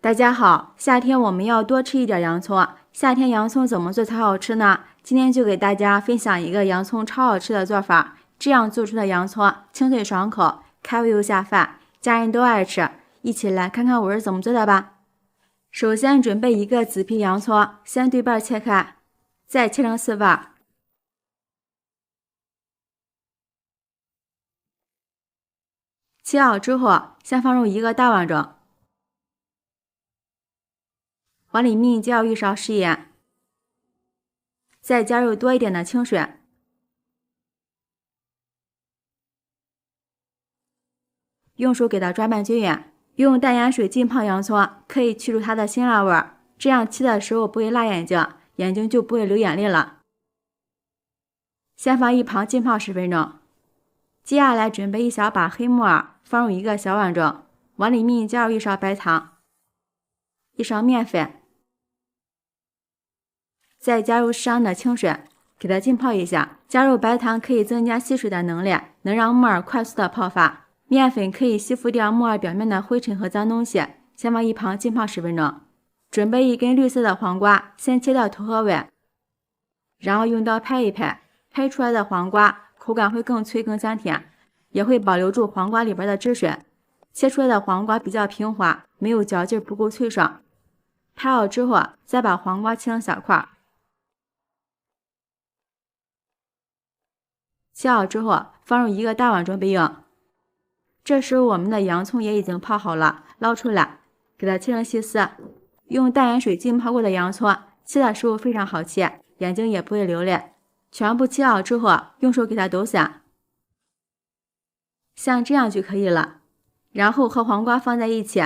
大家好，夏天我们要多吃一点洋葱。夏天洋葱怎么做才好吃呢？今天就给大家分享一个洋葱超好吃的做法。这样做出的洋葱清脆爽口，开胃又下饭，家人都爱吃。一起来看看我是怎么做的吧。首先准备一个紫皮洋葱，先对半切开，再切成4瓣。切好之后，先放入一个大碗中。碗里面加入1勺食盐，再加入多一点的清水，用手给它抓拌均匀。用淡盐水浸泡洋葱，可以去除它的辛辣味儿，这样切的时候不会辣眼睛，眼睛就不会流眼泪了。先放一旁浸泡10分钟。接下来准备1小把黑木耳，放入一个小碗中，碗里面加入1勺白糖，1勺面粉，再加入适当的清水，给它浸泡一下。加入白糖可以增加吸水的能力，能让木耳快速的泡发。面粉可以吸附掉木耳表面的灰尘和脏东西。先放一旁浸泡10分钟。准备一根绿色的黄瓜，先切掉头和尾，然后用刀拍一拍，拍出来的黄瓜口感会更脆更香甜，也会保留住黄瓜里边的汁水。切出来的黄瓜比较平滑，没有嚼劲，不够脆爽。拍好之后，再把黄瓜切成小块。切好之后，放入一个大碗中备用。这时候我们的洋葱也已经泡好了，捞出来，给它切成细丝。用淡盐水浸泡过的洋葱，切的时候非常好切，眼睛也不会流泪。全部切好之后，用手给它抖散，像这样就可以了。然后和黄瓜放在一起，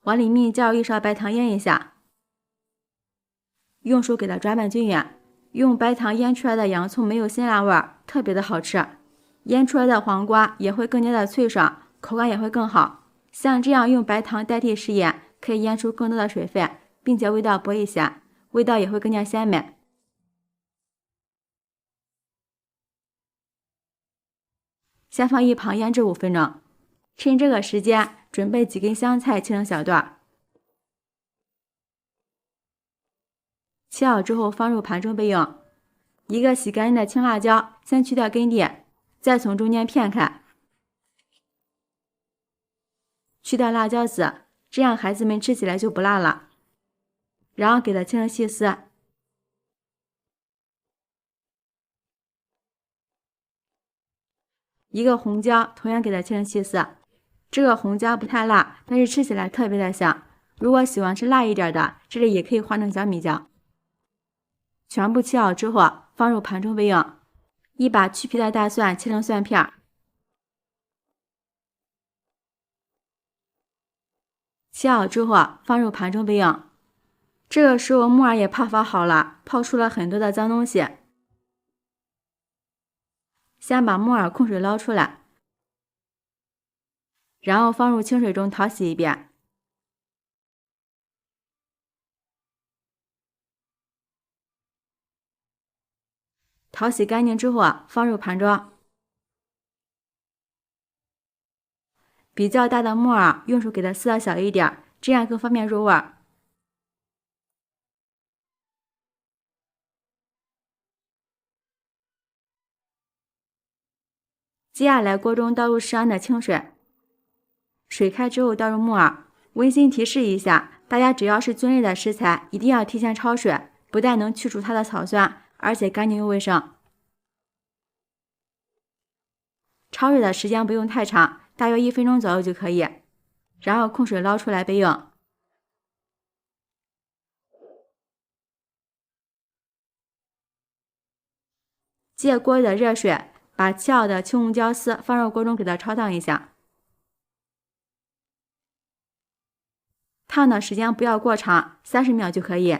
碗里面加入1勺白糖腌一下，用手给它抓拌均匀。用白糖腌出来的洋葱没有辛辣味儿，特别的好吃。腌出来的黄瓜也会更加的脆爽，口感也会更好。像这样用白糖代替食盐，可以腌出更多的水分，并且味道不会咸，味道也会更加鲜美。先放一旁腌制5分钟。趁这个时间，准备几根香菜切成小段，切好之后放入盘中备用。一个洗干净的青辣椒，先去掉根蒂，再从中间片开，去掉辣椒籽，这样孩子们吃起来就不辣了。然后给它切成细丝。一个红椒，同样给它切成细丝。这个红椒不太辣，但是吃起来特别的香。如果喜欢吃辣一点的，这里也可以换成小米椒。全部切好之后，放入盘中备用。一把去皮的大蒜切成蒜片，切好之后放入盘中备用。这个时候木耳也泡发好了，泡出了很多的脏东西。先把木耳控水捞出来，然后放入清水中淘洗一遍。淘洗干净之后，放入盘中。比较大的木耳，用手给它撕的小一点，这样更方便入味儿。接下来锅中倒入适量的清水，水开之后倒入木耳。温馨提示一下，大家只要是菌类的食材，一定要提前焯水，不但能去除它的草酸，而且干净又卫生。焯水的时间不用太长，大约1分钟左右就可以。然后控水捞出来备用。借锅里的热水，把切好的青红椒丝放入锅中，给它焯烫一下。烫的时间不要过长，30秒就可以。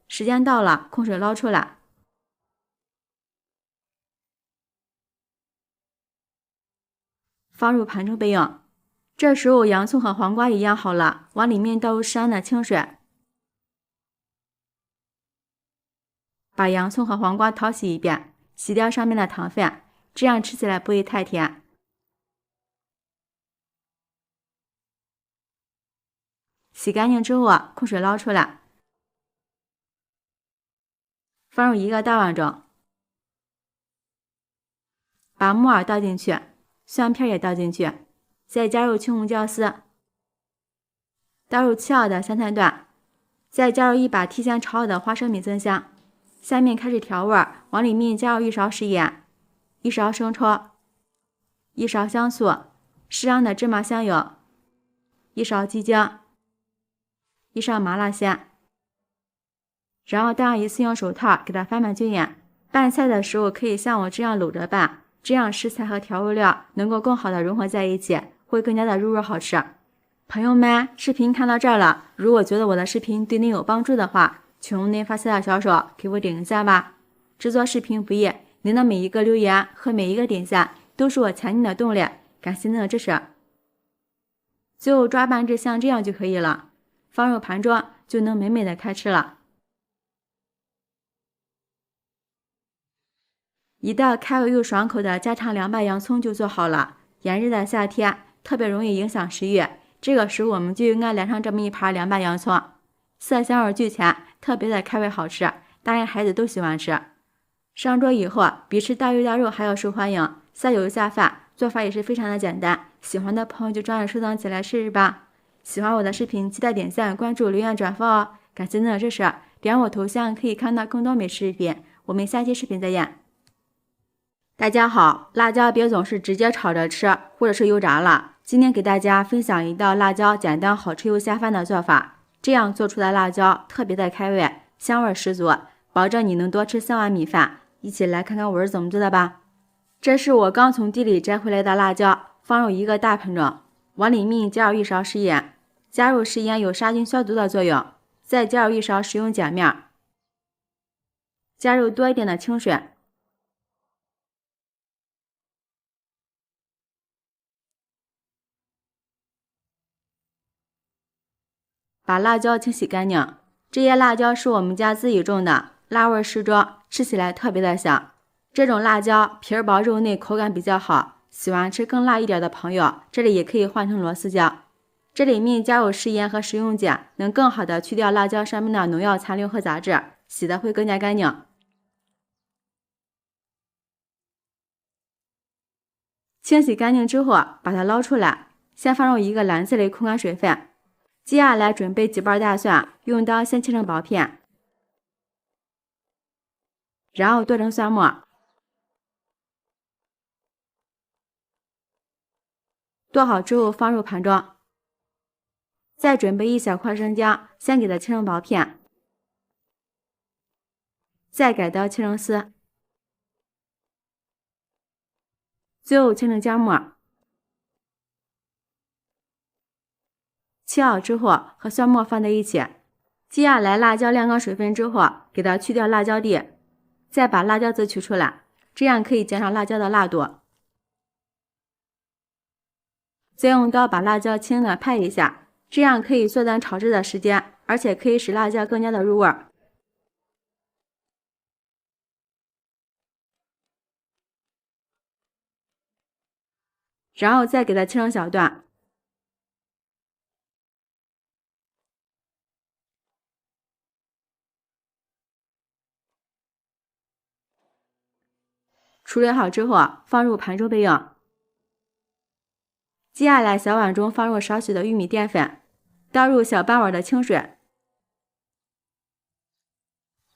时间到了，控水捞出来，放入盘中备用。这时候洋葱和黄瓜也腌好了，往里面倒入适量的清水，把洋葱和黄瓜淘洗一遍，洗掉上面的糖分，这样吃起来不会太甜。洗干净之后控水捞出来，放入一个大碗中，把木耳倒进去，蒜片也倒进去，再加入青红椒丝，倒入切好的香菜段，再加入一把提前炒好的花生米增香。下面开始调味，往里面加入1勺食盐、1勺生抽、1勺香醋、适量的芝麻香油、1勺鸡精、1勺麻辣鲜，然后戴上一次性手套给它翻拌均匀。拌菜的时候可以像我这样搂着拌，这样食材和调味料能够更好的融合在一起，会更加的入味好吃。朋友们，视频看到这儿了，如果觉得我的视频对您有帮助的话，请用您发财的小手给我点个赞吧。制作视频不易，您的每一个留言和每一个点赞都是我前进的动力，感谢您的支持。最后抓拌至像这样就可以了，放入盘中就能美美的开吃了。一道开胃又爽口的家常凉拌洋葱就做好了。炎热的夏天特别容易影响食欲，这个时候我们就应该来上这么一盘凉拌洋葱，色香味俱全，特别的开胃好吃，大人孩子都喜欢吃。上桌以后比吃大鱼大肉还要受欢迎，下酒下饭，做法也是非常的简单，喜欢的朋友就抓紧收藏起来试试吧。喜欢我的视频记得点赞、关注、留言、转发哦，感谢您的支持。点我头像可以看到更多美食视频，我们下期视频再见。大家好，辣椒别总是直接炒着吃或者是油炸了，今天给大家分享一道辣椒简单好吃又下饭的做法，这样做出来辣椒特别的开胃，香味十足，保证你能多吃3碗米饭。一起来看看我是怎么做的吧。这是我刚从地里摘回来的辣椒，放入一个大盆中，往里面加入1勺食盐，加入食盐有杀菌消毒的作用，再加入1勺食用碱面，加入多一点的清水，把辣椒清洗干净。这些辣椒是我们家自己种的，辣味适中，吃起来特别的香。这种辣椒皮儿薄肉嫩，口感比较好，喜欢吃更辣一点的朋友，这里也可以换成螺丝椒。这里面加入食盐和食用碱，能更好的去掉辣椒上面的农药残留和杂质，洗的会更加干净。清洗干净之后，把它捞出来，先放入一个篮子里控干水分。接下来准备几瓣大蒜，用刀先切成薄片，然后剁成蒜末。剁好之后放入盘中，再准备1小块生姜，先给它切成薄片，再改刀切成丝，最后切成姜末。切好之后和蒜末放在一起，接下来辣椒晾干水分之后，给它去掉辣椒蒂，再把辣椒籽取出来，这样可以减少辣椒的辣度。再用刀把辣椒轻轻的拍一下，这样可以缩短炒制的时间，而且可以使辣椒更加的入味。然后再给它切成小段。处理好之后放入盘中备用。接下来小碗中放入少许的玉米淀粉，倒入小半碗的清水，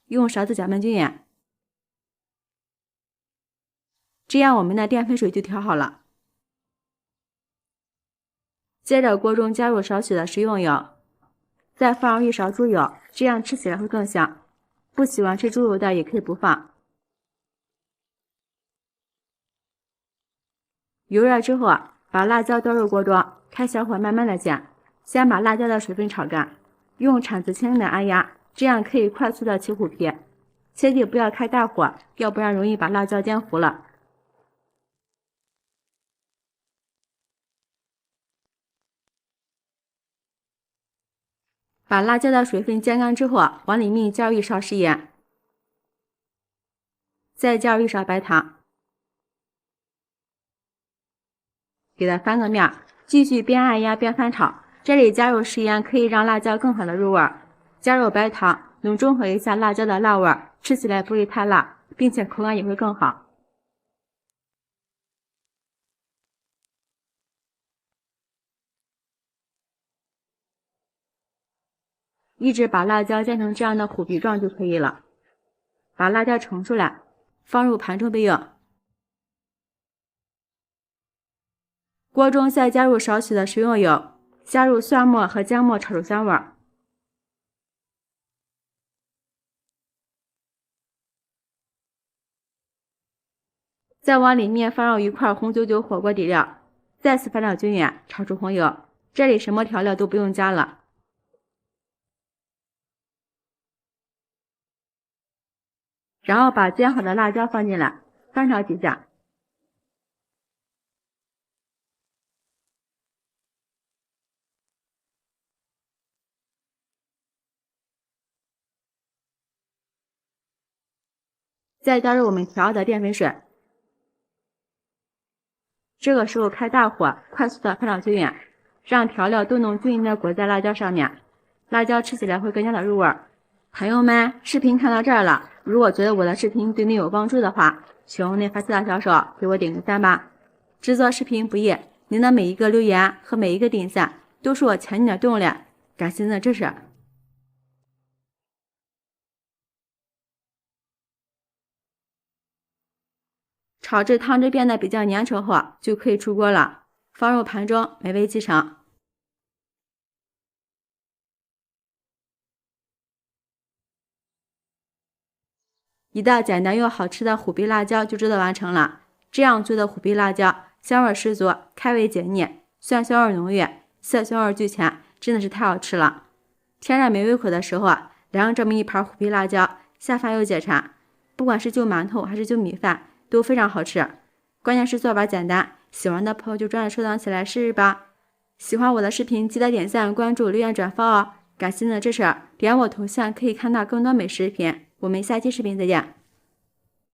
用勺子搅拌均匀，这样我们的淀粉水就调好了。接着锅中加入少许的食用油，再放入1勺猪油，这样吃起来会更香。不喜欢吃猪油的也可以不放。油热之后，把辣椒倒入锅中，开小火慢慢的煎，先把辣椒的水分炒干，用铲子轻轻的按压，这样可以快速的起虎皮。切记不要开大火，要不然容易把辣椒煎糊了。把辣椒的水分煎干之后，往里面加入1勺食盐，再加入1勺白糖，给它翻个面，继续边按压边翻炒，这里加入食盐可以让辣椒更好的入味，加入白糖能中和一下辣椒的辣味，吃起来不会太辣，并且口感也会更好。一直把辣椒煎成这样的虎皮状就可以了。把辣椒盛出来，放入盘中备用。锅中再加入少许的食用油，加入蒜末和姜末炒出香味。再往里面放入一块红酒酒火锅底料，再次翻炒均匀，炒出红油。这里什么调料都不用加了。然后把煎好的辣椒放进来，翻炒几下。再加入我们调好的淀粉水。这个时候开大火，快速的翻炒均匀，让调料都能均匀的裹在辣椒上面，辣椒吃起来会更加的入味。朋友们，视频看到这儿了，如果觉得我的视频对你有帮助的话，请您发起大小手给我点个赞吧。制作视频不易，您的每一个留言和每一个点赞都是我前进的动力，感谢您的支持。炒至汤汁变得比较粘稠后，就可以出锅了，放入盘中，美味即成。一道简单又好吃的虎皮辣椒就制作完成了。这样做的虎皮辣椒香味十足，开胃解腻，蒜香味浓郁，色香味俱全，真的是太好吃了。天热没胃口的时候，来上这么一盘虎皮辣椒，下饭又解馋，不管是就馒头还是就米饭都非常好吃。关键是做法简单，喜欢的朋友就抓紧收藏起来试试吧。喜欢我的视频记得点赞、关注、留言、转发哦！感谢您的支持，点我头像可以看到更多美食视频。我们下期视频再见。